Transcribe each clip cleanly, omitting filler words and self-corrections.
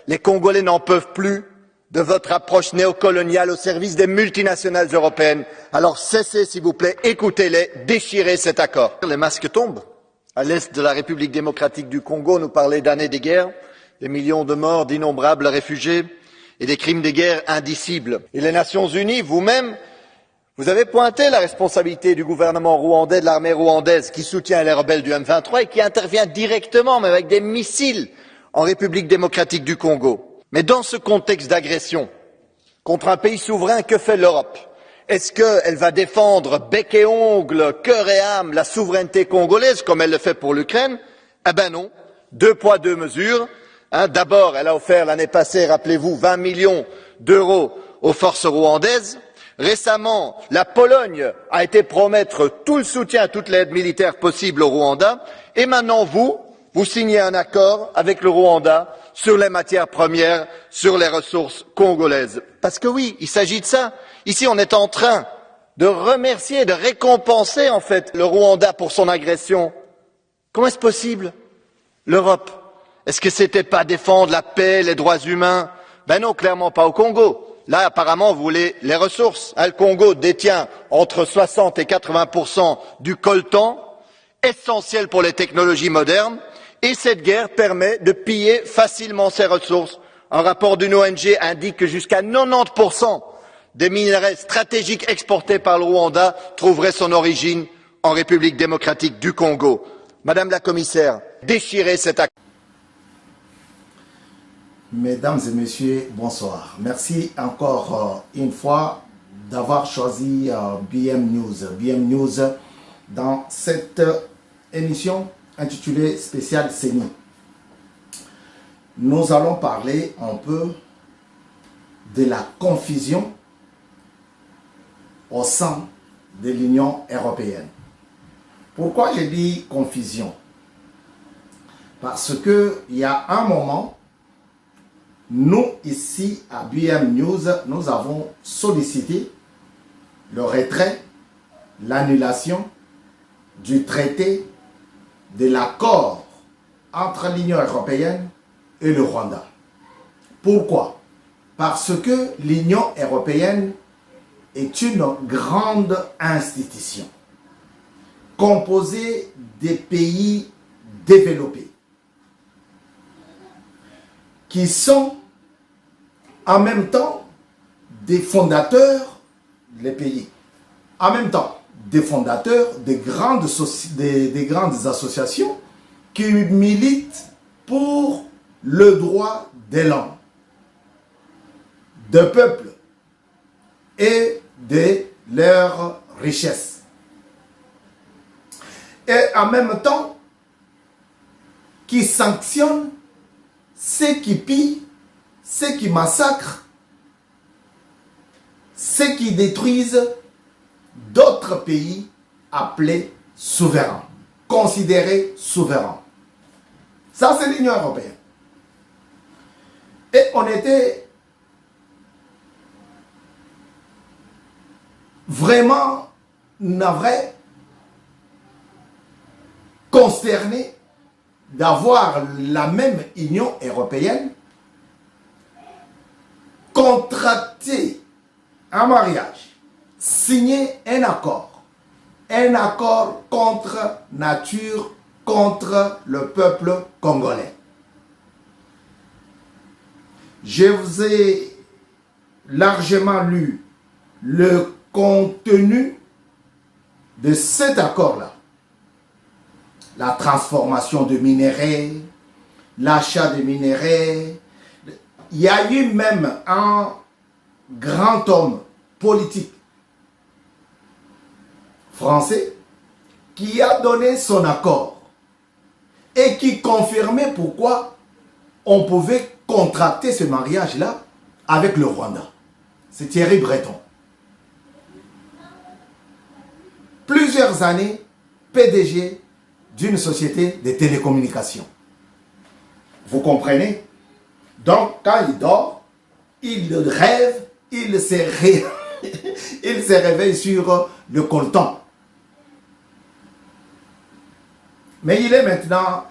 Les Congolais n'en peuvent plus de votre approche néocoloniale au service des multinationales européennes. Alors cessez, s'il vous plaît, écoutez-les, déchirez cet accord. Les masques tombent. À l'est de la République démocratique du Congo, nous parlait d'années de guerre, des millions de morts, d'innombrables réfugiés et des crimes de guerre indicibles. Et les Nations Unies, vous-même, vous avez pointé la responsabilité du gouvernement rwandais, de l'armée rwandaise qui soutient les rebelles du M23 et qui intervient directement, même avec des missiles, en République démocratique du Congo. Mais dans ce contexte d'agression contre un pays souverain, que fait l'Europe? Est-ce qu'elle va défendre bec et ongles, cœur et âme la souveraineté congolaise comme elle le fait pour l'Ukraine? Eh ben non, deux poids, deux mesures. D'abord, elle a offert l'année passée, rappelez-vous, 20 millions d'euros aux forces rwandaises. Récemment, la Pologne a été promettre tout le soutien, toute l'aide militaire possible au Rwanda. Et maintenant, vous signez un accord avec le Rwanda sur les matières premières, sur les ressources congolaises. Parce que oui, il s'agit de ça. Ici, on est en train de remercier, de récompenser en fait le Rwanda pour son agression. Comment est-ce possible? L'Europe, est-ce que c'était pas défendre la paix, les droits humains? Ben non, clairement pas au Congo. Là, apparemment, vous voulez les ressources. Le Congo détient entre 60 et 80% du coltan, essentiel pour les technologies modernes. Et cette guerre permet de piller facilement ces ressources. Un rapport d'une ONG indique que jusqu'à 90% des minerais stratégiques exportés par le Rwanda trouveraient son origine en République démocratique du Congo. Madame la Commissaire, déchirez cet accord. Mesdames et messieurs, bonsoir. Merci encore une fois d'avoir choisi BM News. BM News dans cette émission intitulée Spécial CENI. Nous allons parler un peu de la confusion au sein de l'Union européenne. Pourquoi j'ai dit confusion? Parce qu'il y a un moment, nous ici à BM News, nous avons sollicité le retrait, l'annulation du traité de l'accord entre l'Union européenne et le Rwanda. Pourquoi? Parce que l'Union européenne est une grande institution composée des pays développés qui sont en même temps des fondateurs, les pays, en même temps des fondateurs des grandes associations qui militent pour le droit des langues, des peuples et de leurs richesses. Et en même temps, qui sanctionnent ceux qui pillent, ceux qui massacrent, ceux qui détruisent d'autres pays appelés souverains, considérés souverains. Ça, c'est l'Union européenne. Et on était vraiment navrés, consternés d'avoir la même Union européenne contracter un mariage, signer un accord contre nature, contre le peuple congolais. Je vous ai largement lu le contenu de cet accord-là. La transformation de minerais, l'achat de minerais. Il y a eu même un grand homme politique français qui a donné son accord et qui confirmait pourquoi on pouvait contracter ce mariage-là avec le Rwanda. C'est Thierry Breton. Plusieurs années, PDG d'une société de télécommunications. Vous comprenez? Donc, quand il dort, il rêve, il se réveille sur le coltan. Mais il est maintenant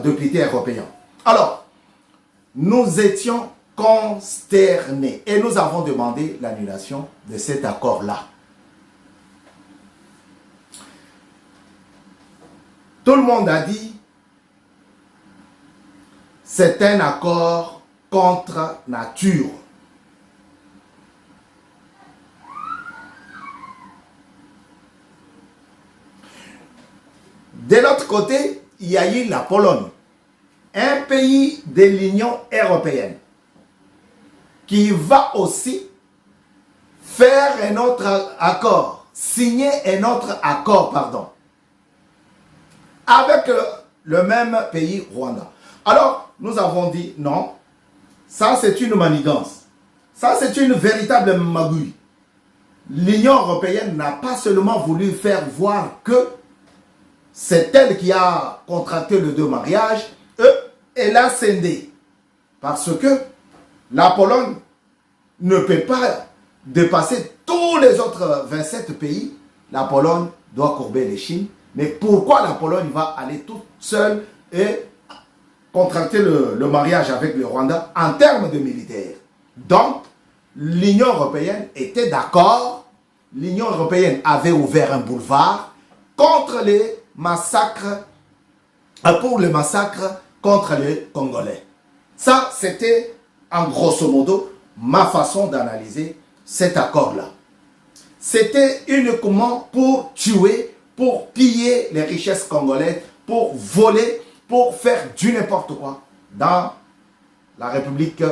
député européen. Alors, nous étions consternés et nous avons demandé l'annulation de cet accord-là. Tout le monde a dit c'est un accord contre nature. De l'autre côté, il y a eu la Pologne, un pays de l'Union européenne, qui va aussi faire un autre accord, signer un autre accord, pardon, avec le même pays, Rwanda. Alors, nous avons dit non, ça c'est une manigance, ça c'est une véritable magouille. L'Union européenne n'a pas seulement voulu faire voir que c'est elle qui a contracté le deux mariages, elle a scindé. Parce que la Pologne ne peut pas dépasser tous les autres 27 pays. La Pologne doit courber les chines. Mais pourquoi la Pologne va aller toute seule et contracter le mariage avec le Rwanda en termes de militaire? Donc, l'Union européenne était d'accord. L'Union européenne avait ouvert un boulevard contre les massacres, pour le massacre contre les Congolais. Ça, c'était en grosso modo ma façon d'analyser cet accord-là. C'était uniquement pour tuer, pour piller les richesses congolaises, pour voler, pour faire du n'importe quoi dans la République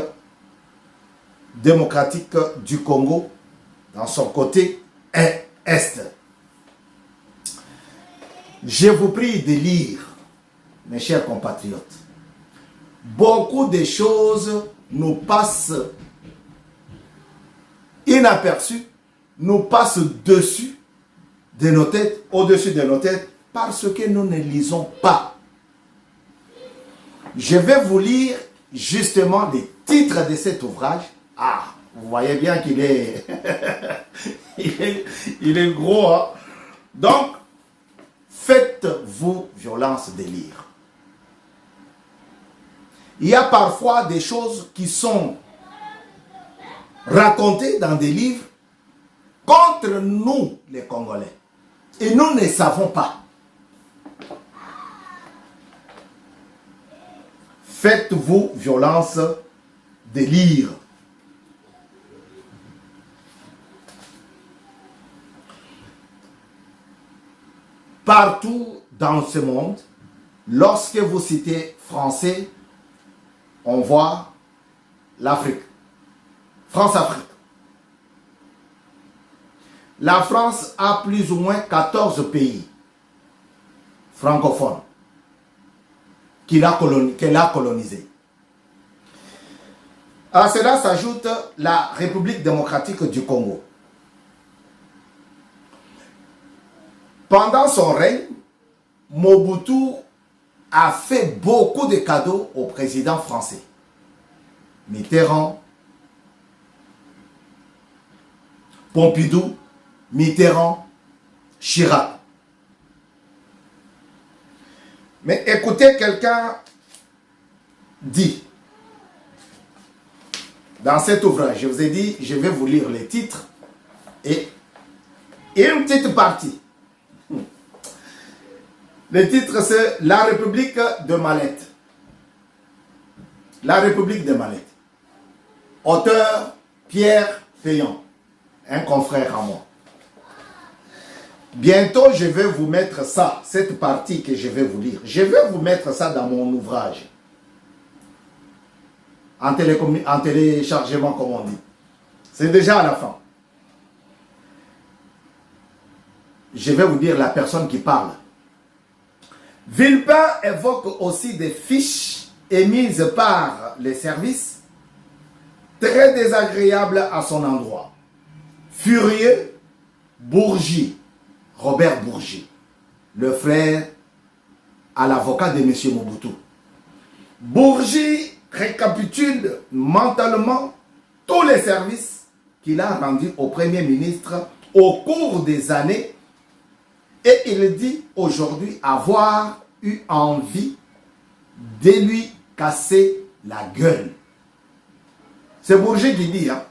démocratique du Congo, dans son côté est. Je vous prie de lire, mes chers compatriotes. Beaucoup de choses nous passent inaperçues, nous passent dessus de nos têtes, au-dessus de nos têtes, parce que nous ne lisons pas. Je vais vous lire justement les titres de cet ouvrage. Ah, vous voyez bien qu'il est, il est gros, hein? Donc, faites-vous violence de lire. Il y a parfois des choses qui sont racontées dans des livres contre nous, les Congolais. Et nous ne savons pas. Faites-vous violence de lire. Partout dans ce monde, lorsque vous citez français, on voit l'Afrique. France-Afrique. La France a plus ou moins 14 pays francophones qu'elle a colonisés. À cela s'ajoute la République démocratique du Congo. Pendant son règne, Mobutu a fait beaucoup de cadeaux au président français. Mitterrand, Pompidou, Mitterrand, Chirac. Mais écoutez, quelqu'un dit, dans cet ouvrage, je vous ai dit, je vais vous lire les titres et une petite partie. Le titre, c'est La République de Mallette. La République de Mallette. Auteur Pierre Payan, un confrère à moi. Bientôt, je vais vous mettre ça, cette partie que je vais vous lire. Je vais vous mettre ça dans mon ouvrage. En téléchargement, comme on dit. C'est déjà à la fin. Je vais vous dire la personne qui parle. Villepin évoque aussi des fiches émises par les services très désagréables à son endroit. Furieux, Bourgi, Robert Bourgi, le frère à l'avocat de M. Mobutu. Bourgi récapitule mentalement tous les services qu'il a rendus au Premier ministre au cours des années et il dit aujourd'hui avoir eu envie de lui casser la gueule. C'est Bourgi qui dit, hein.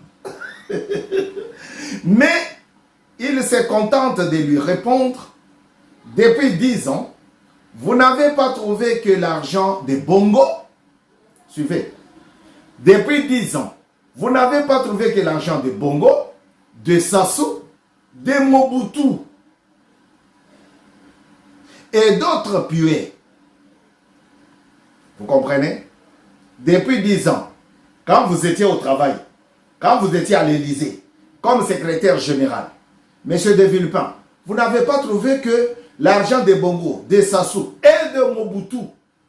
Mais il se contente de lui répondre, depuis 10 ans, vous n'avez pas trouvé que l'argent de Bongo, suivez, depuis 10 ans, vous n'avez pas trouvé que l'argent de Bongo, de Sassou, de Mobutu et d'autres pués. Vous comprenez? Depuis 10 ans, quand vous étiez au travail, quand vous étiez à l'Élysée, comme secrétaire général, M. de Villepin, vous n'avez pas trouvé que l'argent de Bongo, de Sassou et de Mobutu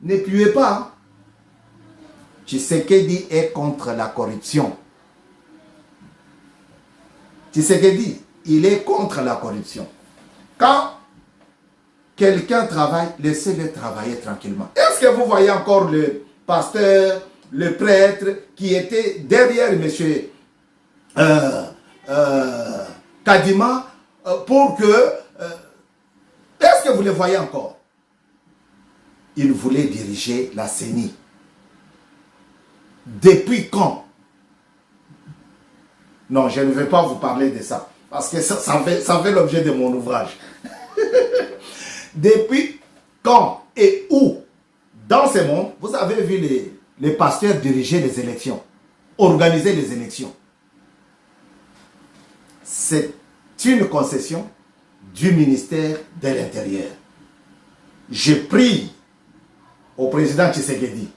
ne puait pas. Hein? Tshisekedi est contre la corruption. Tshisekedi, il est contre la corruption. Quand quelqu'un travaille, laissez-le travailler tranquillement. Est-ce que vous voyez encore le pasteur, le prêtre qui était derrière M. Kadima pour que... est-ce que vous le voyez encore? Il voulait diriger la CENI. Depuis quand? Non, je ne vais pas vous parler de ça. Parce que ça fait l'objet de mon ouvrage. Depuis quand et où dans ce monde, vous avez vu les pasteurs diriger les élections, organiser les élections. C'est une concession du ministère de l'Intérieur. Je prie au président Tshisekedi,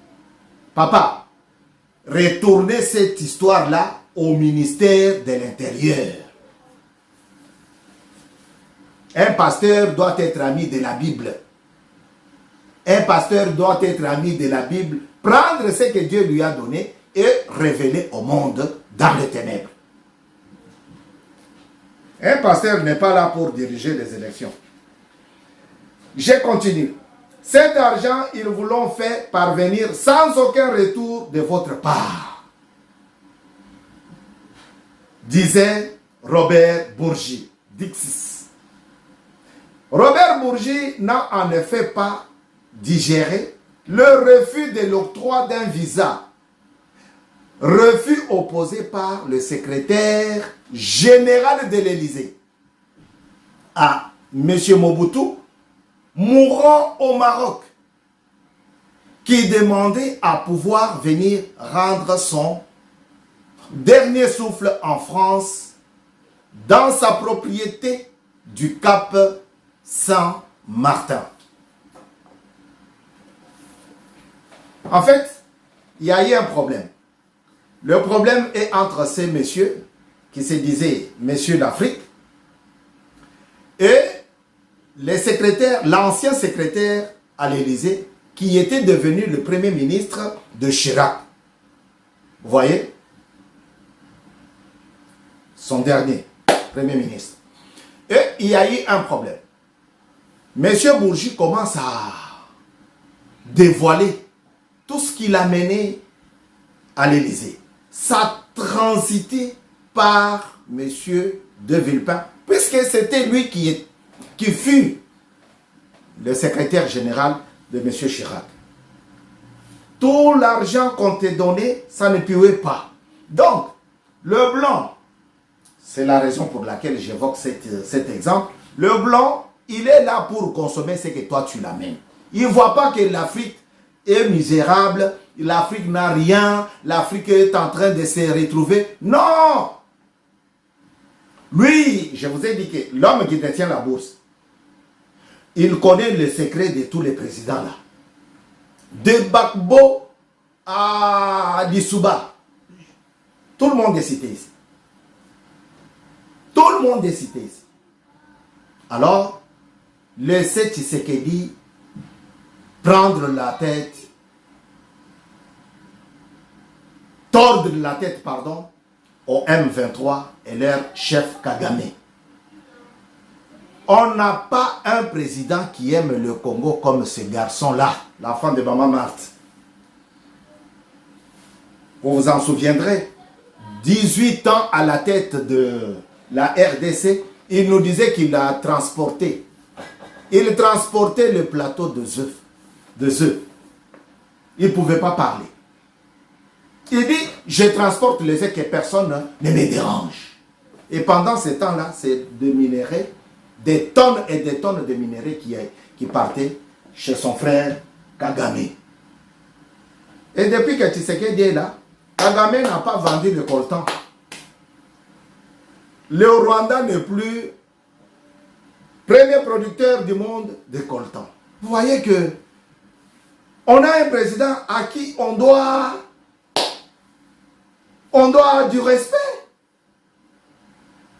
papa, retournez cette histoire-là au ministère de l'Intérieur. Un pasteur doit être ami de la Bible. Un pasteur doit être ami de la Bible, prendre ce que Dieu lui a donné et révéler au monde dans les ténèbres. Un pasteur n'est pas là pour diriger les élections. Je continue. Cet argent, ils vous l'ont fait parvenir sans aucun retour de votre part, disait Robert Bourgi. Dixis. Robert Bourgi n'a en effet pas digéré le refus de l'octroi d'un visa. Refus opposé par le secrétaire général de l'Élysée à M. Mobutu, mourant au Maroc, qui demandait à pouvoir venir rendre son dernier souffle en France dans sa propriété du Cap Saint-Martin. En fait, il y a eu un problème. Le problème est entre ces messieurs qui se disaient messieurs d'Afrique et les secrétaires, l'ancien secrétaire à l'Élysée qui était devenu le premier ministre de Chirac. Vous voyez? Son dernier premier ministre. Et il y a eu un problème. Monsieur Bourgi commence à dévoiler tout ce qu'il a mené à l'Élysée. Ça transité par monsieur de Villepin, puisque c'était lui qui fut le secrétaire général de monsieur Chirac. Tout l'argent qu'on t'a donné, ça ne puait pas. Donc, le blanc, c'est la raison pour laquelle j'évoque cet exemple, le blanc, il est là pour consommer ce que toi tu l'amènes. Il ne voit pas que l'Afrique est misérable, l'Afrique n'a rien, l'Afrique est en train de se retrouver. Non! Lui, je vous ai dit que l'homme qui détient la bourse, il connaît le secret de tous les présidents là. De Gbagbo à Lissouba. Tout le monde est cité ici. Tout le monde est cité ici. Alors, laissez Tshisekedi prendre la tête, tordre la tête, pardon, au M23 et leur chef Kagame. On n'a pas un président qui aime le Congo comme ce garçon-là, l'enfant de Maman Marthe. Vous vous en souviendrez, 18 ans à la tête de la RDC, il nous disait qu'il a transporté. Il transportait le plateau de œufs. Il ne pouvait pas parler. Il dit, je transporte les ailes que personne ne me dérange. Et pendant ce temps-là, c'est de minerais, des tonnes et des tonnes de minerais qui partaient chez son frère Kagame. Et depuis que Tshisekedi est là, Kagame n'a pas vendu le coltan. Le Rwanda n'est plus premier producteur du monde de coltan. Vous voyez que on a un président à qui on doit du respect.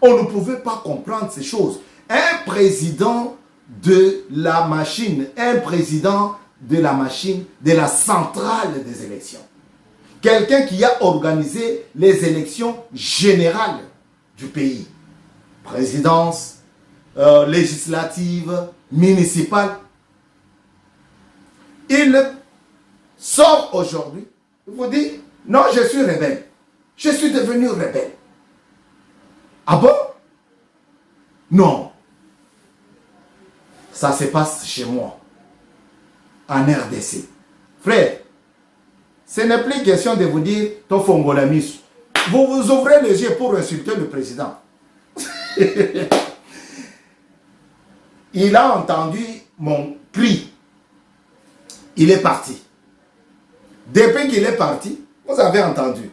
On ne pouvait pas comprendre ces choses. Un président de la machine, un président de la machine, de la centrale des élections. Quelqu'un qui a organisé les élections générales du pays. Présidence, législative, municipale. Il sort aujourd'hui, il vous dit, non, je suis rebelle. Je suis devenu rebelle. Ah bon? Non. Ça se passe chez moi, en RDC. Frère, ce n'est plus question de vous dire, ton fongolamis. Vous vous ouvrez les yeux pour insulter le président. Il a entendu mon cri. Il est parti. Depuis qu'il est parti, vous avez entendu.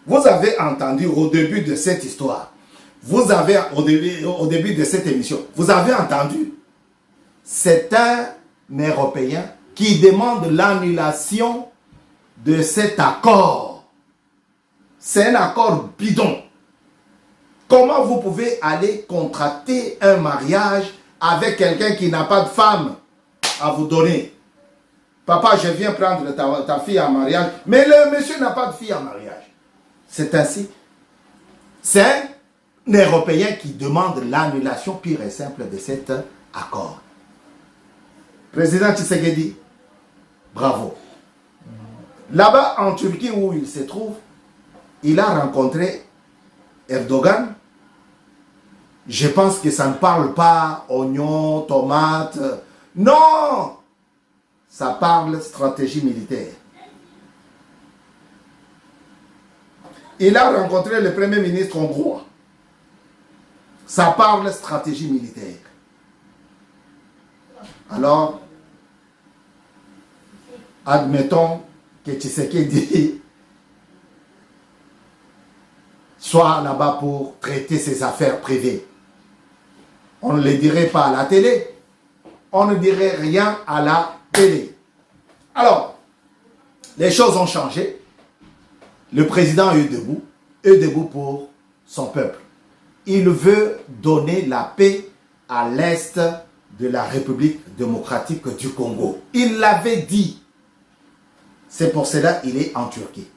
Vous avez entendu au début de cette histoire. Vous avez, au début de cette émission, vous avez entendu. C'est un Européen qui demande l'annulation de cet accord. C'est un accord bidon. Comment vous pouvez aller contracter un mariage avec quelqu'un qui n'a pas de femme à vous donner? Papa, je viens prendre ta fille en mariage, mais le monsieur n'a pas de fille en mariage. C'est ainsi. C'est un Européen qui demande l'annulation pure et simple de cet accord. Président Tshisekedi, bravo. Là-bas, en Turquie, où il se trouve, il a rencontré Erdogan. Je pense que ça ne parle pas oignons, tomates. Non! Ça parle stratégie militaire. Il a rencontré le premier ministre hongrois. Ça parle stratégie militaire. Alors, admettons que Tshisekedi soit là-bas pour traiter ses affaires privées. On ne le dirait pas à la télé. On ne dirait rien à la télé. Alors, les choses ont changé. Le président est debout pour son peuple. Il veut donner la paix à l'est de la République démocratique du Congo. Il l'avait dit. C'est pour cela qu'il est en Turquie.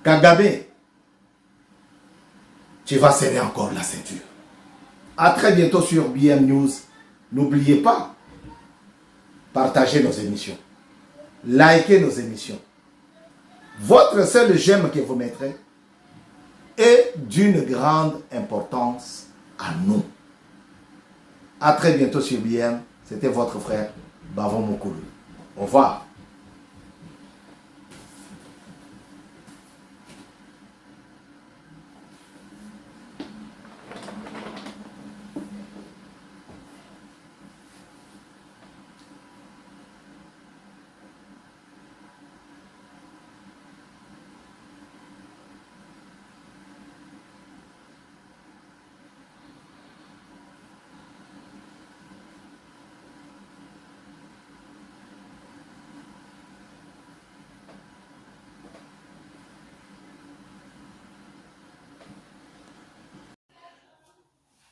Kagame, tu vas serrer encore la ceinture. À très bientôt sur BM News. N'oubliez pas, partagez nos émissions. Likez nos émissions. Votre seul j'aime que vous mettrez est d'une grande importance à nous. À très bientôt sur BM. C'était votre frère Bavon Moukoulou. Au revoir.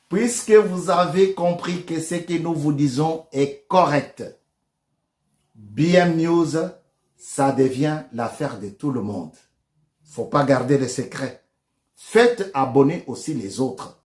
Puisque vous avez compris que ce que nous vous disons est correct, BM News, ça devient l'affaire de tout le monde. Il ne faut pas garder le secret. Faites abonner aussi les autres.